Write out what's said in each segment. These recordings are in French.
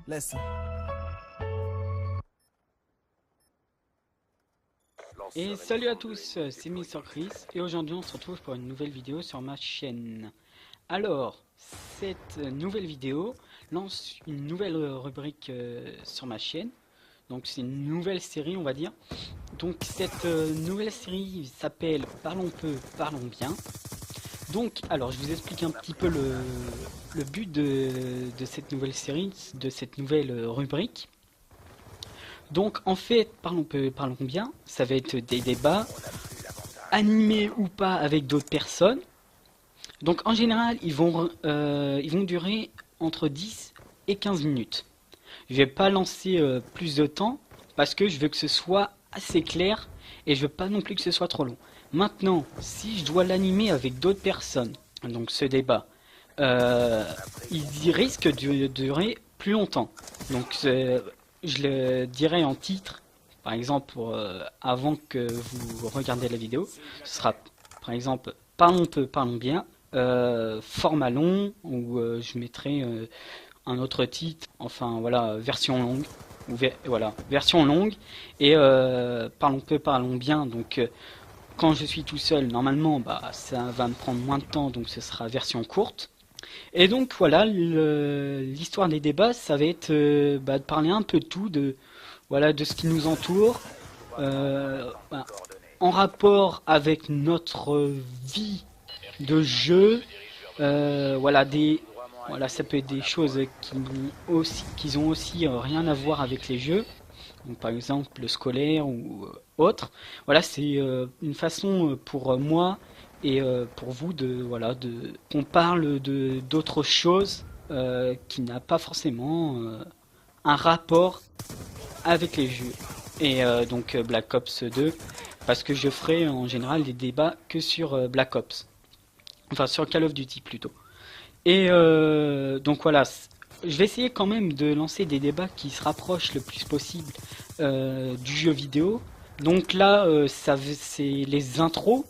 Laisse. Et salut à tous, c'est Mr. Chris et aujourd'hui on se retrouve pour une nouvelle vidéo sur ma chaîne. Alors, cette nouvelle vidéo lance une nouvelle rubrique sur ma chaîne. Donc c'est une nouvelle série on va dire. Donc cette nouvelle série s'appelle Parlons peu, parlons bien. Donc alors je vous explique un petit peu le but de cette nouvelle série, de cette nouvelle rubrique. Donc en fait, parlons peu, parlons bien, ça va être des débats, animés ou pas avec d'autres personnes. Donc en général, ils vont durer entre 10 et 15 minutes. Je vais pas lancer plus de temps parce que je veux que ce soit assez clair et je veux pas non plus que ce soit trop long. Maintenant, si je dois l'animer avec d'autres personnes, donc ce débat, il risque de durer plus longtemps. Donc je le dirai en titre, par exemple, avant que vous regardiez la vidéo. Ce sera par exemple Parlons peu, parlons bien, format long, ou je mettrai un autre titre, enfin voilà, version longue. Voilà, version longue et parlons peu, parlons bien. Donc quand je suis tout seul, normalement, bah, ça va me prendre moins de temps, donc ce sera version courte. Et donc voilà, l'histoire des débats, ça va être bah, de parler un peu de tout, voilà, de ce qui nous entoure, bah, en rapport avec notre vie de jeu, voilà, voilà, ça peut être des choses qui ont aussi rien à voir avec les jeux, donc par exemple le scolaire ou autre. Voilà, c'est une façon pour moi et pour vous de voilà de qu'on parle de d'autres choses qui n'a pas forcément un rapport avec les jeux. Et donc Black Ops 2, parce que je ferai en général des débats que sur Black Ops, enfin sur Call of Duty plutôt. Et donc voilà, je vais essayer quand même de lancer des débats qui se rapprochent le plus possible du jeu vidéo. Donc là, c'est les intros,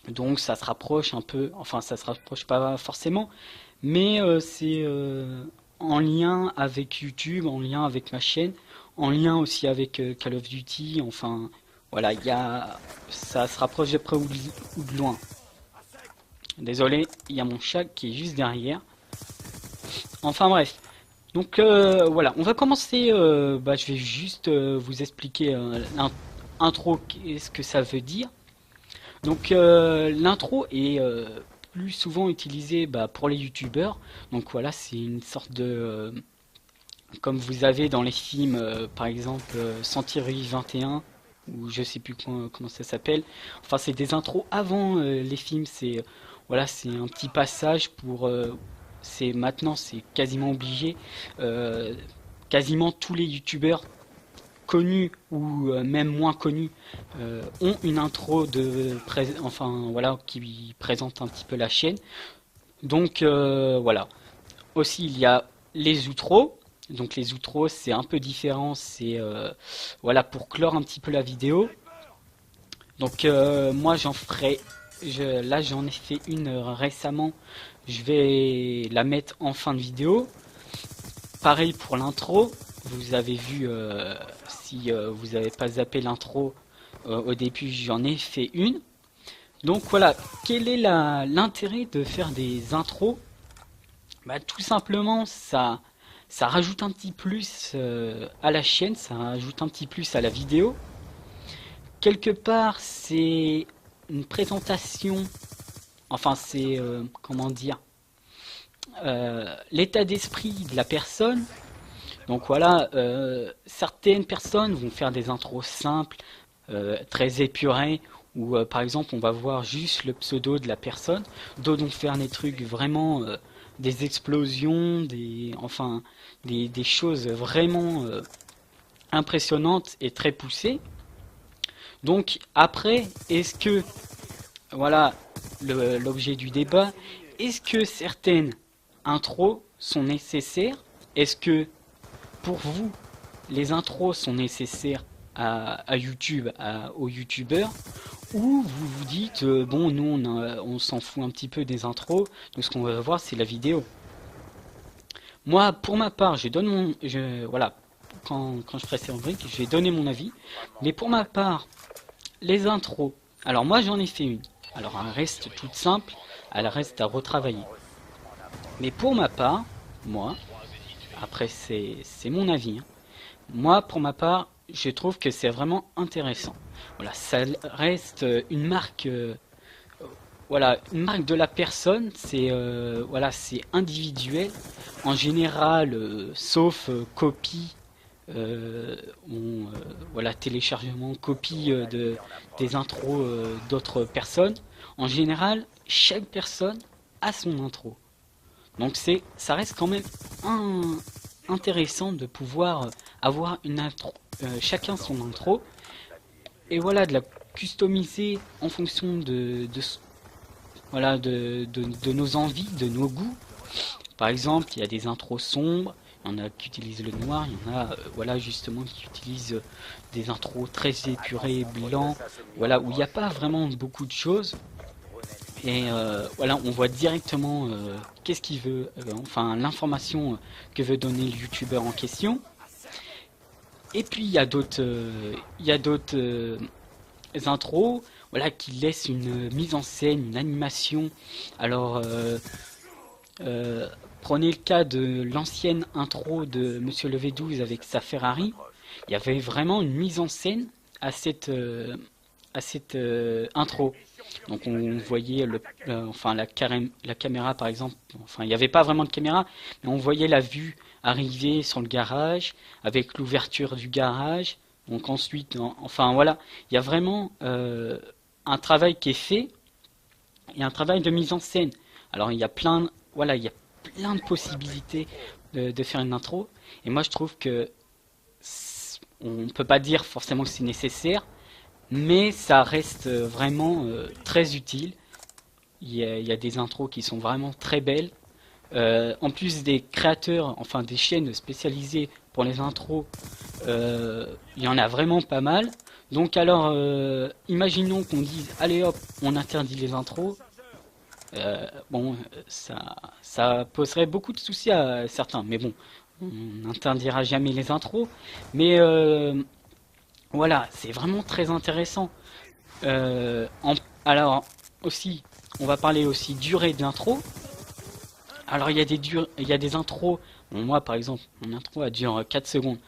donc ça se rapproche un peu, enfin ça se rapproche pas forcément, mais c'est en lien avec YouTube, en lien avec ma chaîne, en lien aussi avec Call of Duty, enfin voilà, ça se rapproche de près ou de loin. Désolé, il y a mon chat qui est juste derrière. Enfin bref. Donc voilà, on va commencer. Bah, je vais juste vous expliquer l'intro, qu'est-ce que ça veut dire. Donc l'intro est plus souvent utilisée bah, pour les youtubeurs. Donc voilà, c'est une sorte de comme vous avez dans les films, par exemple Sentieri 21 ou je sais plus comment ça s'appelle. Enfin, c'est des intros avant les films. C'est voilà, c'est un petit passage pour. C'est maintenant, c'est quasiment obligé. Euh, Quasiment tous les youtubeurs connus ou même moins connus ont une intro enfin voilà, qui présente un petit peu la chaîne. Donc voilà. Aussi, il y a les outros. Donc les outros, c'est un peu différent. C'est voilà pour clore un petit peu la vidéo. Donc moi, là, j'en ai fait une récemment. Je vais la mettre en fin de vidéo. Pareil pour l'intro. Vous avez vu, si vous n'avez pas zappé l'intro au début, j'en ai fait une. Donc voilà, quel est l'intérêt de faire des intros? Bah, tout simplement, ça rajoute un petit plus à la chaîne, ça rajoute un petit plus à la vidéo. Quelque part, c'est une présentation, enfin c'est, comment dire, l'état d'esprit de la personne. Donc voilà, certaines personnes vont faire des intros simples, très épurées, où par exemple on va voir juste le pseudo de la personne. D'autres vont faire des trucs vraiment, des explosions, enfin des choses vraiment impressionnantes et très poussées. Donc après, est-ce que, voilà l'objet du débat, est-ce que certaines intros sont nécessaires? Est-ce que pour vous, les intros sont nécessaires à YouTube, aux youtubeurs, ou vous vous dites, bon, nous on s'en fout un petit peu des intros, donc ce qu'on va voir c'est la vidéo. Moi, pour ma part, voilà, quand je ferai ces rubriques, je vais donner mon avis. Mais pour ma part, les intros. Alors moi, j'en ai fait une. Alors elle reste toute simple, elle reste à retravailler. Mais pour ma part, moi, après c'est mon avis, hein. Moi, pour ma part, je trouve que c'est vraiment intéressant. Voilà, ça reste une marque, voilà, une marque de la personne. C'est voilà, c'est individuel. En général, sauf copie, voilà, téléchargement, copie des intros d'autres personnes. En général, chaque personne a son intro. Donc ça reste quand même intéressant de pouvoir avoir une intro, chacun son intro, et voilà, de la customiser en fonction voilà, de nos envies, de nos goûts. Par exemple, il y a des intros sombres, il y en a qui utilisent le noir, il y en a voilà, justement qui utilisent des intros très épurés, blancs, voilà, où il n'y a pas vraiment beaucoup de choses. Et voilà, on voit directement qu'est-ce qu'il veut, enfin l'information que veut donner le youtubeur en question. Et puis il y a d'autres intros, voilà, qui laissent une mise en scène, une animation. Alors prenez le cas de l'ancienne intro de Monsieur le V12 avec sa Ferrari. Il y avait vraiment une mise en scène à cette intro. Donc on voyait enfin la caméra par exemple, enfin il n'y avait pas vraiment de caméra, mais on voyait la vue arriver sur le garage avec l'ouverture du garage. Donc ensuite, enfin voilà, il y a vraiment un travail qui est fait et un travail de mise en scène. Alors voilà, il y a plein de possibilités de faire une intro. Et moi je trouve que on peut pas dire forcément que c'est nécessaire, mais ça reste vraiment très utile. Il y a des intros qui sont vraiment très belles. En plus des créateurs, enfin des chaînes spécialisées pour les intros, il y en a vraiment pas mal. Donc alors, imaginons qu'on dise, allez hop, on interdit les intros. Bon, ça poserait beaucoup de soucis à certains, mais bon, on n'interdira jamais les intros. Mais voilà, c'est vraiment très intéressant. Alors aussi, on va parler aussi durée d'intro. Alors il y a des intros. Bon, moi par exemple, mon intro elle dure 4 secondes.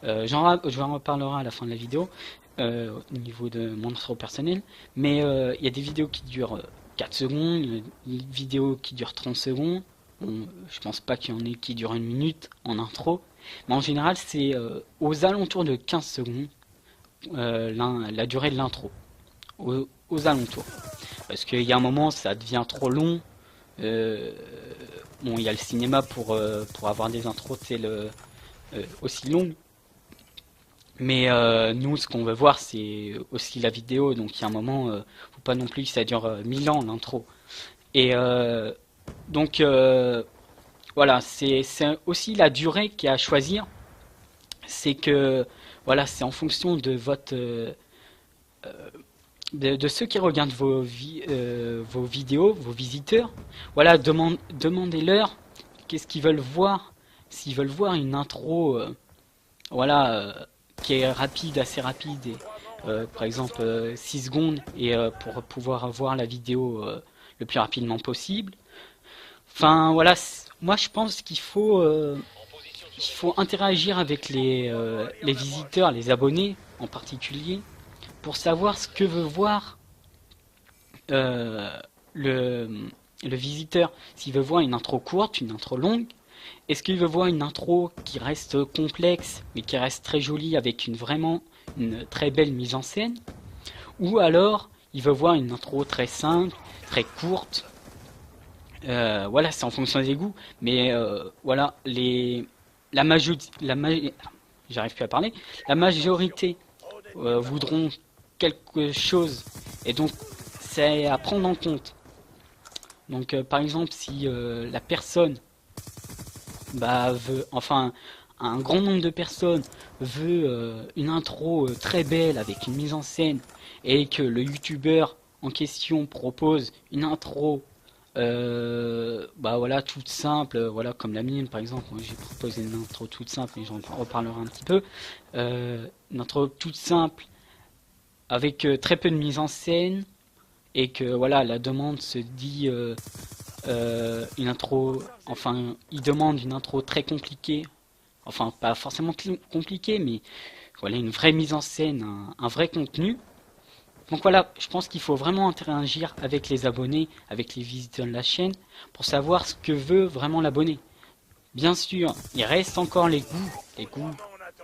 Je en reparlerai à la fin de la vidéo au niveau de mon intro personnel. Mais il y a des vidéos qui durent 4 secondes, une vidéo qui dure 30 secondes. Bon, je pense pas qu'il y en ait qui durent une minute en intro. Mais en général, c'est aux alentours de 15 secondes la durée de l'intro. Aux alentours. Parce qu'il y a un moment, ça devient trop long. Euh, bon, il y a le cinéma pour avoir des intros aussi longues. Mais nous, ce qu'on veut voir, c'est aussi la vidéo. Donc il y a un moment, faut pas non plus que ça dure 1000 ans l'intro. Et donc voilà, c'est aussi la durée qu'il y a à choisir. C'est que voilà, c'est en fonction de votre de ceux qui regardent vos vidéos, vos visiteurs. Voilà, demandez-leur qu'est-ce qu'ils veulent voir. S'ils veulent voir une intro, voilà, qui est rapide, assez rapide, et, par exemple 6 secondes, et pour pouvoir voir la vidéo le plus rapidement possible. Enfin voilà, moi je pense il faut interagir avec les visiteurs, les abonnés en particulier, pour savoir ce que veut voir euh, le, le visiteur. S'il veut voir une intro courte, une intro longue, est-ce qu'il veut voir une intro qui reste complexe mais qui reste très jolie avec vraiment une très belle mise en scène, ou alors il veut voir une intro très simple, très courte. Voilà, c'est en fonction des goûts, mais voilà, la majorité, j'arrive plus à parler, la majorité voudront quelque chose, et donc c'est à prendre en compte. Donc par exemple, si la personne veut, enfin un grand nombre de personnes veut une intro très belle avec une mise en scène, et que le youtubeur en question propose une intro Bah voilà, toute simple, voilà, comme la mienne par exemple. Moi, j'ai proposé une intro toute simple, mais j'en reparlerai un petit peu. Une intro toute simple, avec très peu de mise en scène, et que voilà, la demande se dit une intro, enfin, il demande une intro très compliquée, enfin, pas forcément compliquée, mais voilà, une vraie mise en scène, un vrai contenu. Donc voilà, je pense qu'il faut vraiment interagir avec les abonnés, avec les visiteurs de la chaîne, pour savoir ce que veut vraiment l'abonné. Bien sûr, il reste encore les goûts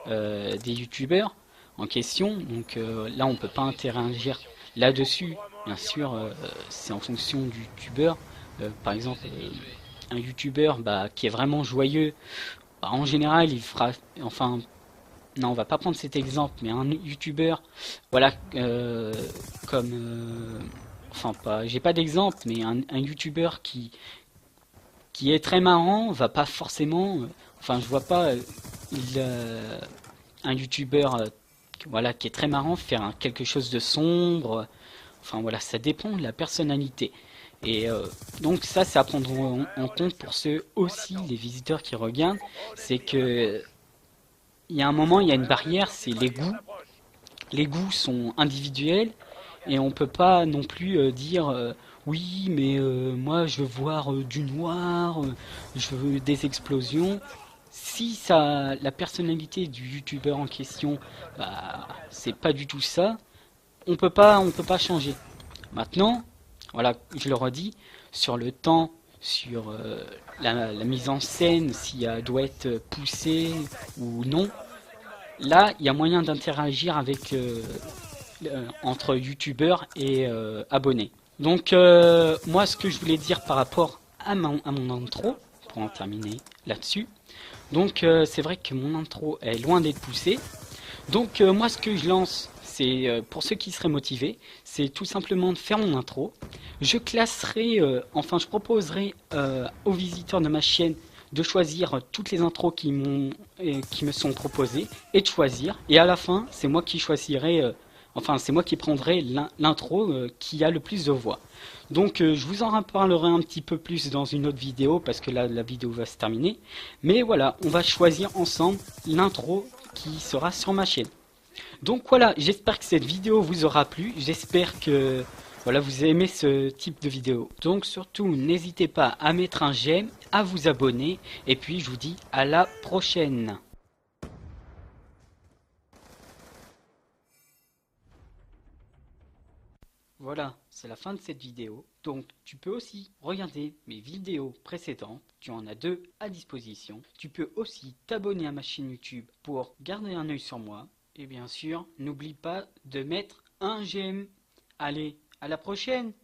des youtubeurs en question, donc là on peut pas interagir là-dessus. Bien sûr, c'est en fonction du youtubeur. Par exemple, un youtubeur bah, qui est vraiment joyeux, bah, en général il fera, enfin non, on va pas prendre cet exemple, mais un youtubeur, voilà, comme, enfin pas, j'ai pas d'exemple, mais un youtubeur qui est très marrant va pas forcément, enfin je vois pas un youtubeur, voilà, qui est très marrant faire quelque chose de sombre. Enfin voilà, ça dépend de la personnalité. Et donc ça, c'est à prendre en compte pour ceux aussi, les visiteurs qui regardent, c'est que il y a un moment, il y a une barrière, c'est les goûts. Les goûts sont individuels et on peut pas non plus dire oui, mais moi je veux voir du noir, je veux des explosions. Si ça, la personnalité du youtubeur en question, bah c'est pas du tout ça, on peut pas changer. Maintenant, voilà, je le redis, sur le temps, sur la mise en scène, si elle doit être poussée ou non, là, il y a moyen d'interagir avec entre youtubeurs et abonnés. Donc moi ce que je voulais dire par rapport à mon intro, pour en terminer là-dessus, donc c'est vrai que mon intro est loin d'être poussée. Donc moi ce que je lance, c'est pour ceux qui seraient motivés, c'est tout simplement de faire mon intro. Je classerai, enfin je proposerai aux visiteurs de ma chaîne de choisir toutes les intros qui me sont proposées et de choisir. Et à la fin, c'est moi qui choisirai, enfin c'est moi qui prendrai l'intro qui a le plus de voix. Donc je vous en reparlerai un petit peu plus dans une autre vidéo parce que là la vidéo va se terminer. Mais voilà, on va choisir ensemble l'intro qui sera sur ma chaîne. Donc voilà, j'espère que cette vidéo vous aura plu. J'espère que voilà, vous aimez ce type de vidéo. Donc surtout, n'hésitez pas à mettre un j'aime, à vous abonner. Et puis je vous dis à la prochaine. Voilà, c'est la fin de cette vidéo. Donc tu peux aussi regarder mes vidéos précédentes. Tu en as deux à disposition. Tu peux aussi t'abonner à ma chaîne YouTube pour garder un œil sur moi. Et bien sûr, n'oublie pas de mettre un j'aime. Allez, à la prochaine!